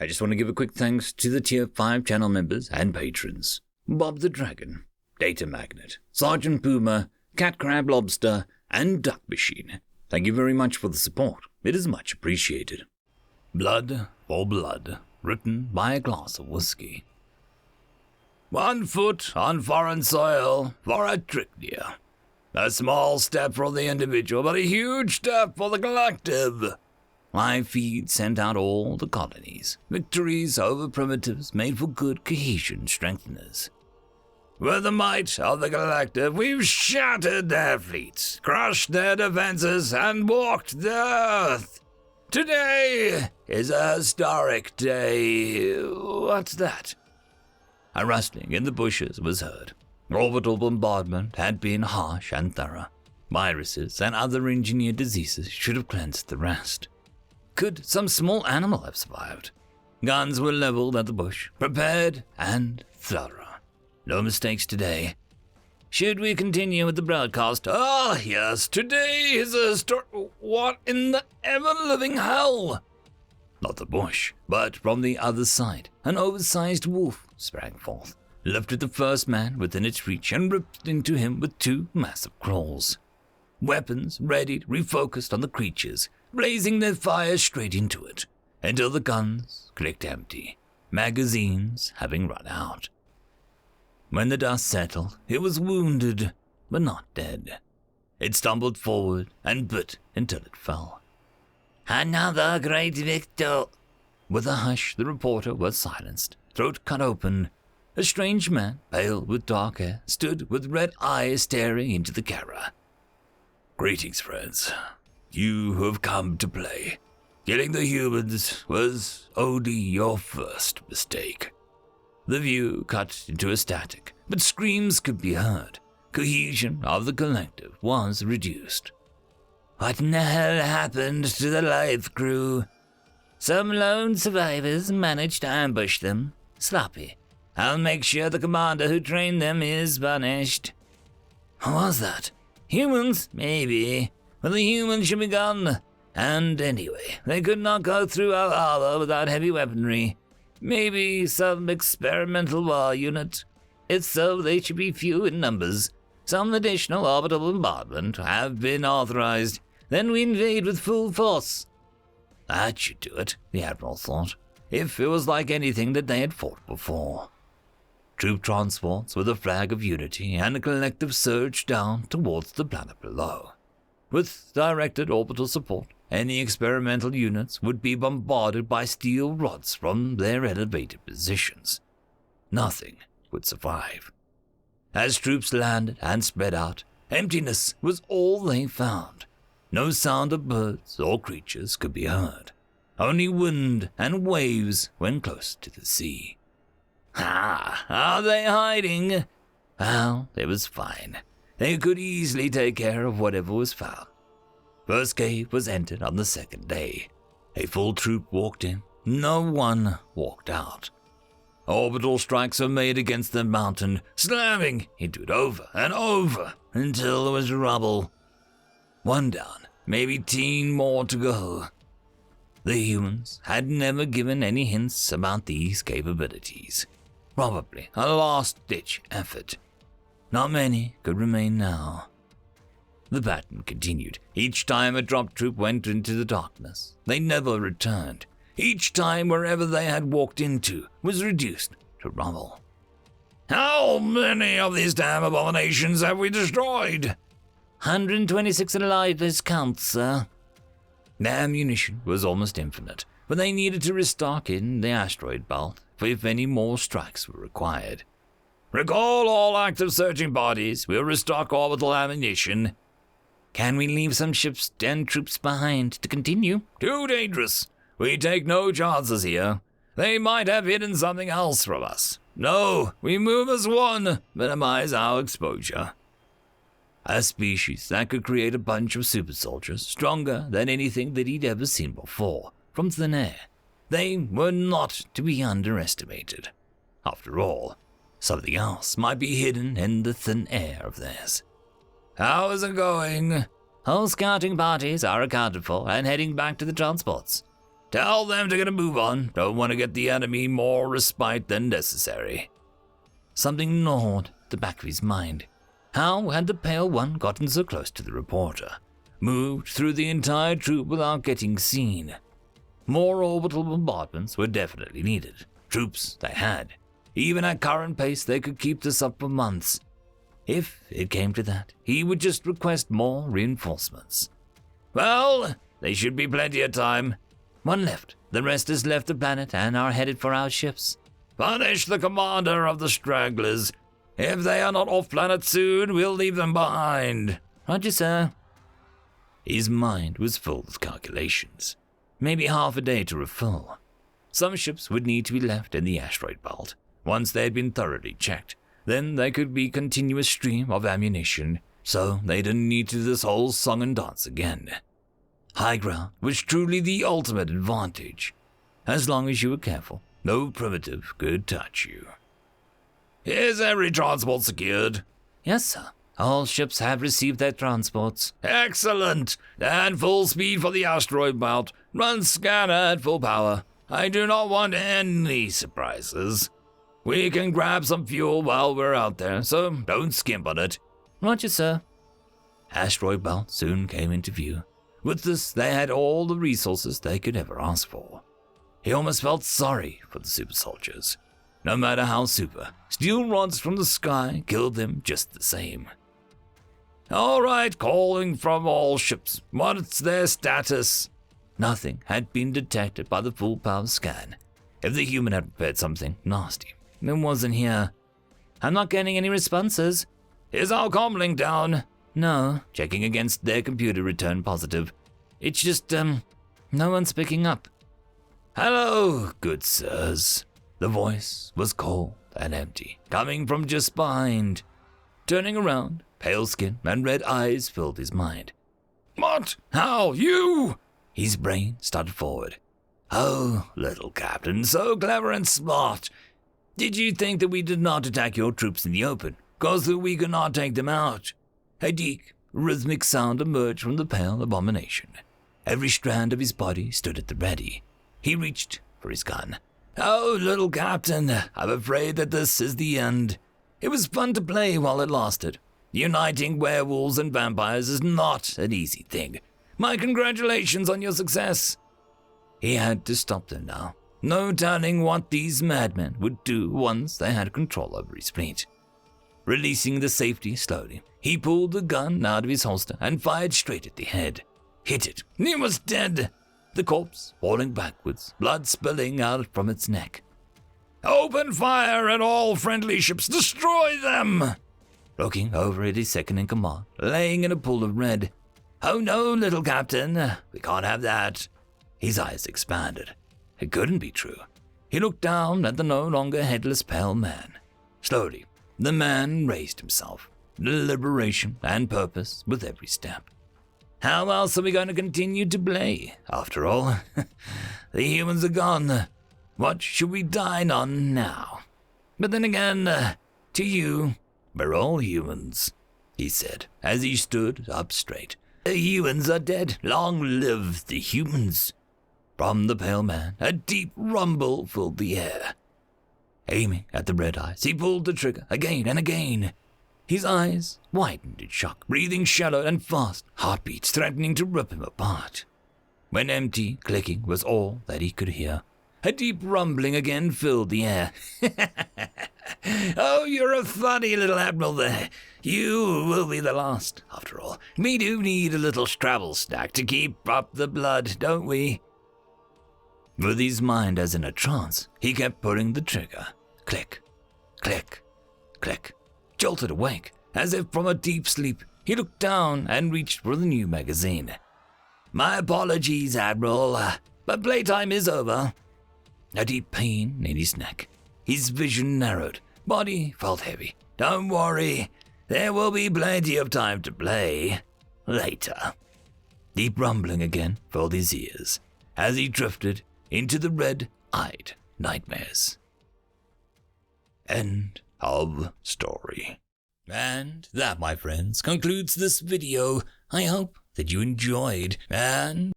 I just want to give a quick thanks to the Tier 5 channel members and patrons. Bob the Dragon, Datamagnet, Sergeant Puma, Cat Crab Lobster, and Duck Machine. Thank you very much for the support. It is much appreciated. Blood for Blood, written by a glass of whiskey. 1 foot on foreign soil for a trick deer. A small step for the individual, but a huge step for the collective. Live feed sent out all the colonies. Victories over primitives made for good cohesion strengtheners. With the might of the collective, we've shattered their fleets, crushed their defenses, and walked the earth. Today is a historic day. What's that? A rustling in the bushes was heard. Orbital bombardment had been harsh and thorough. Viruses and other engineered diseases should have cleansed the rest. Could some small animal have survived? Guns were leveled at the bush, prepared and thorough. No mistakes today. Should we continue with the broadcast? Ah, yes, today is a story. What in the ever-living hell? Not the bush, but from the other side, an oversized wolf sprang forth, lifted the first man within its reach, and ripped into him with 2 massive claws. Weapons readied, refocused on the creatures, blazing their fire straight into it, until the guns clicked empty, magazines having run out. When the dust settled, it was wounded, but not dead. It stumbled forward and bit until it fell. Another great victor! With a hush, the reporter was silenced, throat cut open. A strange man, pale with dark hair, stood with red eyes staring into the camera. Greetings, friends. You who have come to play. Killing the humans was only your first mistake. The view cut into a static, but screams could be heard. Cohesion of the collective was reduced. What in the hell happened to the life crew? Some lone survivors managed to ambush them. Sloppy. I'll make sure the commander who trained them is punished. What was that? Humans? Maybe. But the humans should be gone. And anyway, they could not go through our harbor without heavy weaponry. Maybe some experimental war unit. If so, they should be few in numbers. Some additional orbital bombardment have been authorized. Then we invade with full force. That should do it, the Admiral thought, if it was like anything that they had fought before. Troop transports with a flag of unity and a collective surge down towards the planet below. With directed orbital support, any experimental units would be bombarded by steel rods from their elevated positions. Nothing would survive. As troops landed and spread out, emptiness was all they found. No sound of birds or creatures could be heard. Only wind and waves when close to the sea. Are they hiding? Well, it was fine. They could easily take care of whatever was found. First cave was entered on the second day. A full troop walked in. No one walked out. Orbital strikes were made against the mountain, slamming into it over and over until there was rubble. 1 down, maybe 10 more to go. The humans had never given any hints about these capabilities. Probably a last-ditch effort. Not many could remain now. The pattern continued. Each time a drop troop went into the darkness, they never returned. Each time wherever they had walked into was reduced to rubble. How many of these damn abominations have we destroyed? 126 alive as count, sir. Their ammunition was almost infinite, but they needed to restock in the asteroid belt if any more strikes were required. Recall all active searching bodies. We'll restock orbital ammunition. Can we leave some ships and troops behind to continue? Too dangerous. We take no chances here. They might have hidden something else from us. No, we move as one, minimize our exposure. A species that could create a bunch of super soldiers stronger than anything that he'd ever seen before, from thin air. They were not to be underestimated. After all, something else might be hidden in the thin air of theirs. How is it going? All scouting parties are accounted for and heading back to the transports. Tell them to get a move on. Don't want to get the enemy more respite than necessary. Something gnawed at the back of his mind. How had the Pale One gotten so close to the reporter? Moved through the entire troop without getting seen. More orbital bombardments were definitely needed. Troops they had. Even at current pace, they could keep this up for months. If it came to that, he would just request more reinforcements. Well, there should be plenty of time. One left. The rest has left the planet and are headed for our ships. Punish the commander of the stragglers. If they are not off-planet soon, we'll leave them behind. Roger, sir. His mind was full of calculations. Maybe half a day to refill. Some ships would need to be left in the asteroid belt. Once they had been thoroughly checked, then there could be a continuous stream of ammunition, so they didn't need to do this whole song and dance again. High ground was truly the ultimate advantage. As long as you were careful, no primitive could touch you. Is every transport secured? Yes, sir. All ships have received their transports. Excellent! And full speed for the asteroid belt. Run scanner at full power. I do not want any surprises. We can grab some fuel while we're out there, so don't skimp on it. Roger, sir. Asteroid belt soon came into view. With this, they had all the resources they could ever ask for. He almost felt sorry for the super soldiers. No matter how super, steel rods from the sky killed them just the same. All right, calling from all ships. What's their status? Nothing had been detected by the full power scan. If the human had prepared something nasty, it wasn't here. I'm not getting any responses. Is our comlink down? No. Checking against their computer returned positive. It's just, no one's picking up. Hello, good sirs. The voice was cold and empty, coming from just behind. Turning around, pale skin and red eyes filled his mind. What? How? You? His brain started forward. Oh, little captain, so clever and smart. Did you think that we did not attack your troops in the open, cause that we could not take them out? A deep, rhythmic sound emerged from the pale abomination. Every strand of his body stood at the ready. He reached for his gun. Oh, little captain, I'm afraid that this is the end. It was fun to play while it lasted. Uniting werewolves and vampires is not an easy thing. My congratulations on your success. He had to stop them now. No telling what these madmen would do once they had control over his fleet. Releasing the safety slowly, he pulled the gun out of his holster and fired straight at the head. Hit it. He was dead. The corpse falling backwards, blood spilling out from its neck. Open fire at all friendly ships. Destroy them! Looking over at his second-in-command, laying in a pool of red. Oh no, little captain. We can't have that. His eyes expanded. It couldn't be true. He looked down at the no longer headless pale man. Slowly, the man raised himself. Deliberation and purpose with every step. How else are we going to continue to play? After all, the humans are gone. What should we dine on now? But then again, to you, we're all humans, he said as he stood up straight. The humans are dead. Long live the humans. From the pale man, a deep rumble filled the air. Aiming at the red eyes, he pulled the trigger again and again. His eyes widened in shock, breathing shallow and fast, heartbeats threatening to rip him apart. When empty clicking was all that he could hear, a deep rumbling again filled the air. Oh, you're a funny little admiral there. You will be the last, after all. We do need a little Scrabble snack to keep up the blood, don't we? With his mind as in a trance, he kept pulling the trigger. Click, click, click. Jolted awake, as if from a deep sleep, he looked down and reached for the new magazine. My apologies, Admiral, but playtime is over. A deep pain in his neck. His vision narrowed. Body felt heavy. Don't worry, there will be plenty of time to play. Later. Deep rumbling again filled his ears as he drifted into the red-eyed nightmares. End of story. And that, my friends, concludes this video. I hope that you enjoyed, and